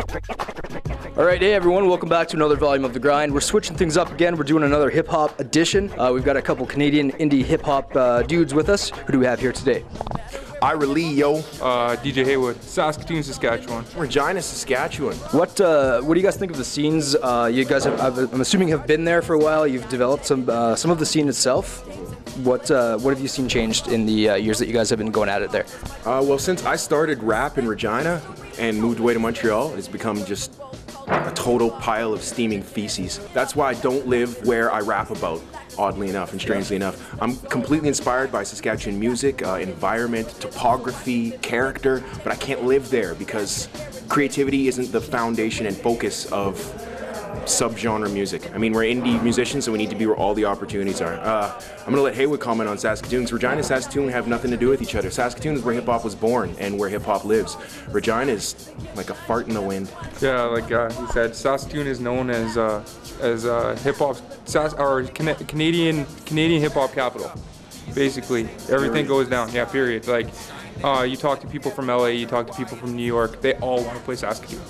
All right, hey everyone, welcome back to another volume of The Grind. We're switching things up again. We're doing another hip-hop edition. We've got a couple Canadian indie hip-hop dudes with us. Who do we have here today? Ira Lee, yo. DJ Heywood, Saskatoon, Saskatchewan. Regina, Saskatchewan. What do you guys think of the scenes? You guys I'm assuming have been there for a while. You've developed some of the scene itself. What have you seen changed in the years that you guys have been going at it there? Well, since I started rap in Regina and moved away to Montreal, it's become just a total pile of steaming feces. That's why I don't live where I rap about, oddly enough and strangely enough. I'm completely inspired by Saskatchewan music, environment, topography, character, but I can't live there because creativity isn't the foundation and focus of subgenre music. I mean, we're indie musicians, so we need to be where all the opportunities are. I'm gonna let Heywood comment on Saskatoon, because Regina and Saskatoon have nothing to do with each other. Saskatoon is where hip-hop was born and where hip-hop lives. Regina is like a fart in the wind. Yeah, like he said, Saskatoon is known as hip-hop, or Canadian hip-hop capital. Basically, everything goes down. Yeah, period. Like, you talk to people from LA, you talk to people from New York, they all want to play Saskatoon.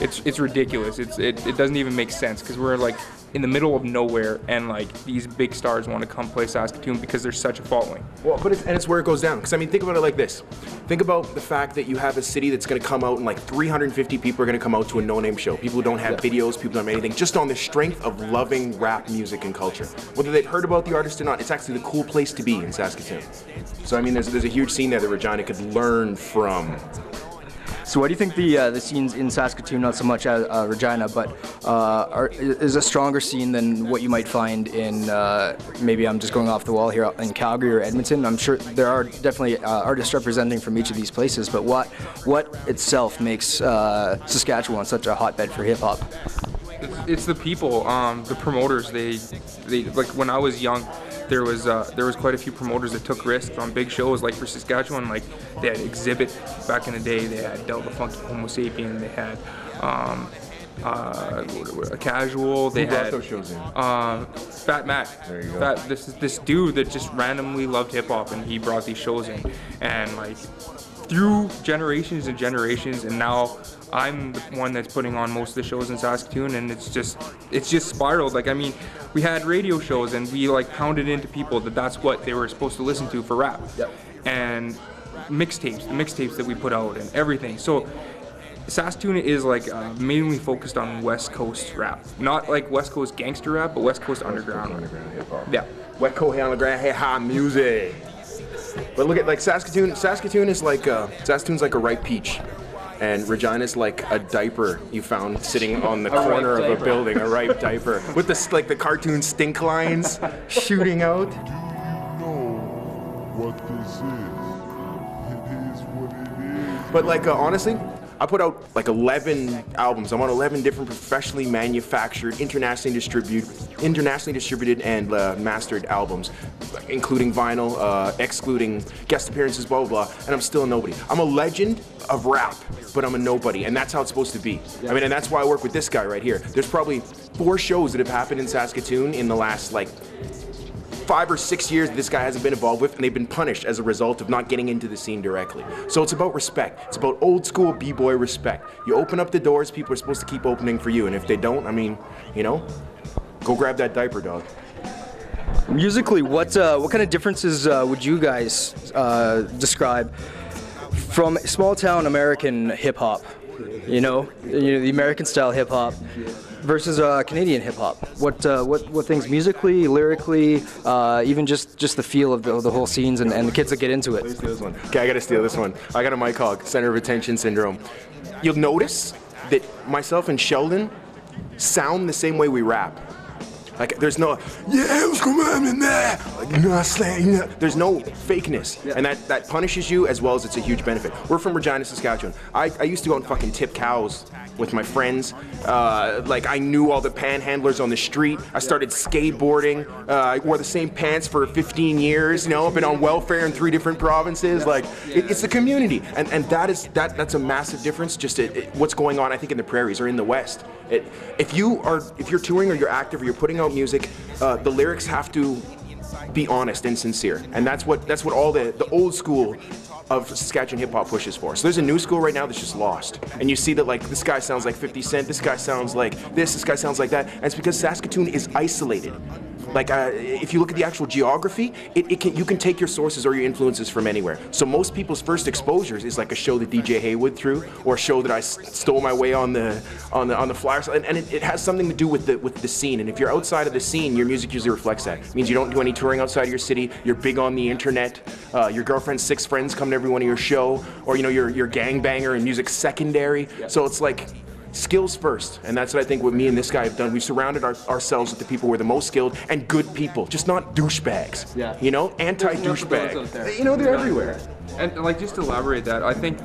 It's ridiculous. It doesn't even make sense because we're like in the middle of nowhere, and like these big stars want to come play Saskatoon because there's such a following. Well, but it's where it goes down. Because I mean, think about it like this. Think about the fact that you have a city that's going to come out and like 350 people are going to come out to a no-name show. People who don't have videos, people who don't have anything, just on the strength of loving rap music and culture. Whether they've heard about the artist or not, it's actually the cool place to be in Saskatoon. So I mean, there's a huge scene there that Regina could learn from. So what do you think the scenes in Saskatoon, not so much as Regina, but is a stronger scene than what you might find in, maybe I'm just going off the wall here, in Calgary or Edmonton? I'm sure there are definitely artists representing from each of these places, but what itself makes Saskatchewan such a hotbed for hip-hop? It's the people, the promoters. They like when I was young, there was quite a few promoters that took risks on big shows. Like for Saskatchewan, like they had Exhibit back in the day. They had Delta Funky Homo Sapien. They had Casual. They had those shows in? Fat Mac. There you go. This dude that just randomly loved hip hop, and he brought these shows in, and like through generations and generations, and now I'm the one that's putting on most of the shows in Saskatoon, and it's just spiraled. Like, I mean, we had radio shows and we like pounded into people that that's what they were supposed to listen to for rap. Yep. And the mixtapes that we put out and everything. So Saskatoon is like mainly focused on West Coast rap, not like West Coast gangster rap, but West Coast underground hip-hop. Yeah. West Coast underground hip-hop music. But look at like Saskatoon. Saskatoon's like a ripe peach, and Regina's like a diaper you found sitting on the corner of a building, a ripe diaper with the cartoon stink lines shooting out. Do you know what this is? It is what it is. But like honestly, I put out like 11 albums. I'm on 11 different professionally manufactured, internationally distributed and mastered albums, including vinyl, excluding guest appearances, blah, blah, blah, and I'm still a nobody. I'm a legend of rap, but I'm a nobody, and that's how it's supposed to be. I mean, and that's why I work with this guy right here. There's probably 4 shows that have happened in Saskatoon in the last like 5 or 6 years that this guy hasn't been involved with, and they've been punished as a result of not getting into the scene directly. So it's about respect. It's about old school b-boy respect. You open up the doors, people are supposed to keep opening for you, and if they don't, I mean, you know, go grab that diaper, dog. Musically, what kind of differences would you guys describe from small town American hip-hop, you know, the American style hip-hop, versus Canadian hip-hop? What things musically, lyrically, even just the feel of the whole scenes and the kids that get into it? Let me steal this one. Okay, I gotta steal this one. I got a mic hog, center of attention syndrome. You'll notice that myself and Sheldon sound the same way we rap. Like there's no, yeah, what's going on in there? Like, you know, I slang, you know. There's no fakeness, and that punishes you as well as it's a huge benefit. We're from Regina, Saskatchewan. I used to go and fucking tip cows with my friends. Like I knew all the panhandlers on the street. I started skateboarding. I wore the same pants for 15 years. You know, I've been on welfare in 3 different provinces. Like it's the community, and that's a massive difference. Just what's going on, I think, in the prairies or in the West. If you're touring or you're active or you're putting out music, the lyrics have to be honest and sincere. And that's what all the old school of Saskatchewan hip-hop pushes for. So there's a new school right now that's just lost. And you see that, like, this guy sounds like 50 Cent, this guy sounds like this guy sounds like that. And it's because Saskatoon is isolated. Like, if you look at the actual geography, you can take your sources or your influences from anywhere. So most people's first exposures is like a show that DJ Heywood threw, or a show that I stole my way on the flyers, and it has something to do with the scene. And if you're outside of the scene, your music usually reflects that. It means you don't do any touring outside of your city. You're big on the internet. Your girlfriend's 6 friends come to every one of your show, or you're gangbanger and music's secondary. So it's like, skills first, and that's what I think what me and this guy have done. We've surrounded ourselves with the people who are the most skilled and good people, just not douchebags. Yeah. You know, anti-douchebag. You know, they're everywhere. And like, just to elaborate that, I think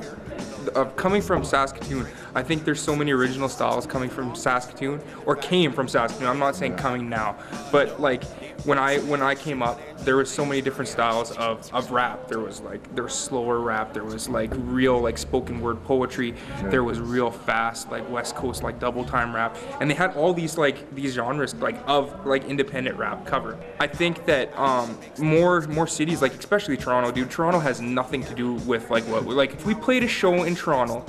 coming from Saskatoon, I think there's so many original styles coming from Saskatoon, or came from Saskatoon. I'm not saying coming now, but like when I came up, there was so many different styles of rap. There was slower rap, there was like real like spoken word poetry, there was real fast like West Coast like double time rap, and they had all these genres of independent rap covered. I think that more cities, like especially Toronto, dude. Toronto has nothing to do with if we played a show in Toronto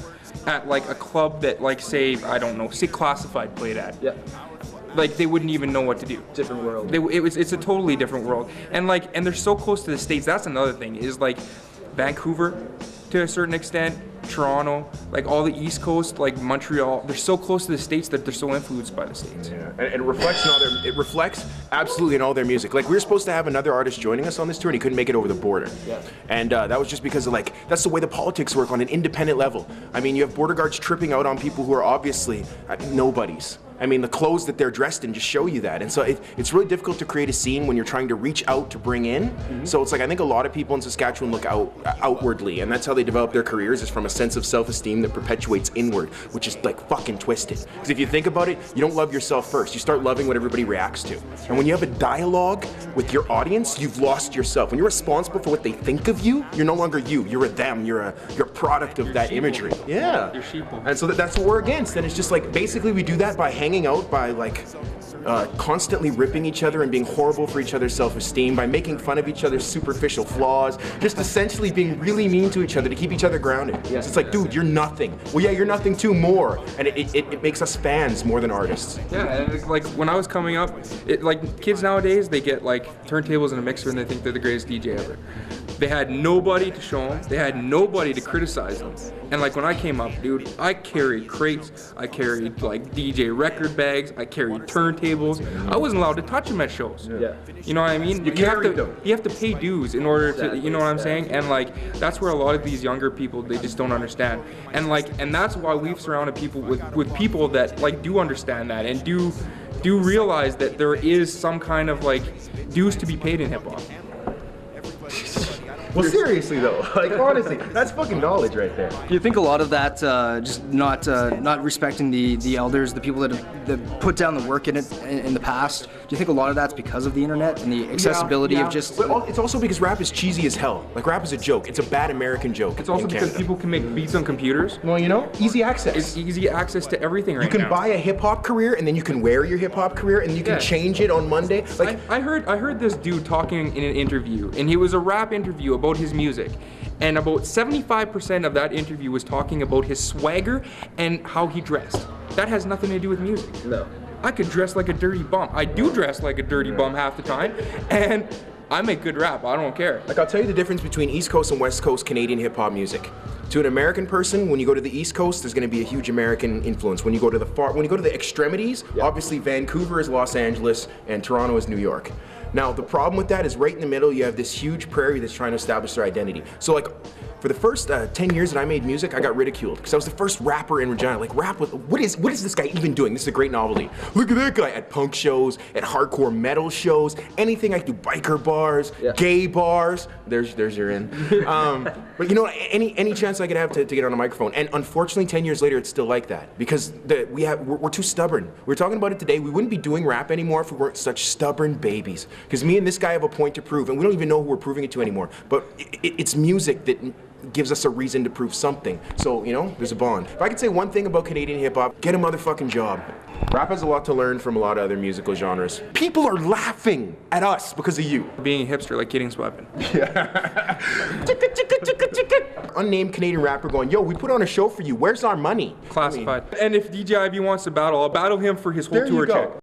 at like a club that say Classified played at. Yeah. Like, they wouldn't even know what to do. Different world. It's a totally different world. And they're so close to the States. That's another thing, is like Vancouver to a certain extent, Toronto, like all the East Coast, like Montreal, they're so close to the States that they're so influenced by the States. Yeah, and it reflects absolutely in all their music. Like, we were supposed to have another artist joining us on this tour, and he couldn't make it over the border. Yeah. And that was just because of that's the way the politics work on an independent level. I mean, you have border guards tripping out on people who are obviously nobodies. I mean, the clothes that they're dressed in just show you that. And so it's really difficult to create a scene when you're trying to reach out to bring in. Mm-hmm. So it's like, I think a lot of people in Saskatchewan look outwardly, and that's how they develop their careers, is from a sense of self-esteem that perpetuates inward, which is like fucking twisted. Because if you think about it, you don't love yourself first. You start loving what everybody reacts to. And when you have a dialogue with your audience, you've lost yourself. When you're responsible for what they think of you, you're no longer you. You're a them. You're a product of that imagery. Yeah. You're sheeple. And so that's what we're against. And it's just like, basically we do that by hanging out, by constantly ripping each other and being horrible for each other's self-esteem, by making fun of each other's superficial flaws, just essentially being really mean to each other to keep each other grounded. Yes. It's like, dude, you're nothing. Well, yeah, you're nothing too, more. And it makes us fans more than artists. Yeah, and it's like, when I was coming up, kids nowadays, they get turntables and a mixer and they think they're the greatest DJ ever. They had nobody to show them. They had nobody to criticize them. And when I came up, dude, I carried crates, I carried DJ record bags, I carried turntables. I wasn't allowed to touch them at shows. Yeah. You know what I mean? You have to pay dues in order to, you know what I'm saying? And that's where a lot of these younger people, they just don't understand. And that's why we've surrounded people with people that do understand that and do realize that there is some kind of dues to be paid in hip hop. Well, seriously though, honestly, that's fucking knowledge right there. Do you think a lot of that, just not respecting the elders, the people that put down the work in it in the past? Do you think a lot of that's because of the internet and the accessibility of just? But it's also because rap is cheesy as hell. Rap is a joke. It's a bad American joke. It's also because people can make beats on computers. Well, easy access. It's easy access to everything right now. You can buy a hip hop career, and then you can wear your hip hop career, and you can change it on Monday. I heard this dude talking in an interview, and it was a rap interview about his music. And about 75% of that interview was talking about his swagger and how he dressed. That has nothing to do with music. No. I could dress like a dirty bum. I do dress like a dirty bum half the time, and I make good rap. I don't care. I'll tell you the difference between East Coast and West Coast Canadian hip-hop music. To an American person, when you go to the East Coast, there's going to be a huge American influence. When you go to the extremities, obviously Vancouver is Los Angeles and Toronto is New York. Now, the problem with that is right in the middle, you have this huge prairie that's trying to establish their identity. So for the first 10 years that I made music, I got ridiculed because I was the first rapper in Regina. What is this guy even doing? This is a great novelty. Look at that guy at punk shows, at hardcore metal shows, anything I could do, biker bars, gay bars. There's your in. But any chance I could have to get on a microphone. And unfortunately, 10 years later, it's still like that because we're too stubborn. We were talking about it today. We wouldn't be doing rap anymore if we weren't such stubborn babies. Because me and this guy have a point to prove, and we don't even know who we're proving it to anymore. But it's music that gives us a reason to prove something. So, there's a bond. If I could say one thing about Canadian hip-hop, get a motherfucking job. Rap has a lot to learn from a lot of other musical genres. People are laughing at us because of you. Being a hipster like Cadence weapon. Unnamed Canadian rapper going, yo, we put on a show for you. Where's our money? Classified. And if DJ Ivy wants to battle, I'll battle him for his whole There you tour go. check.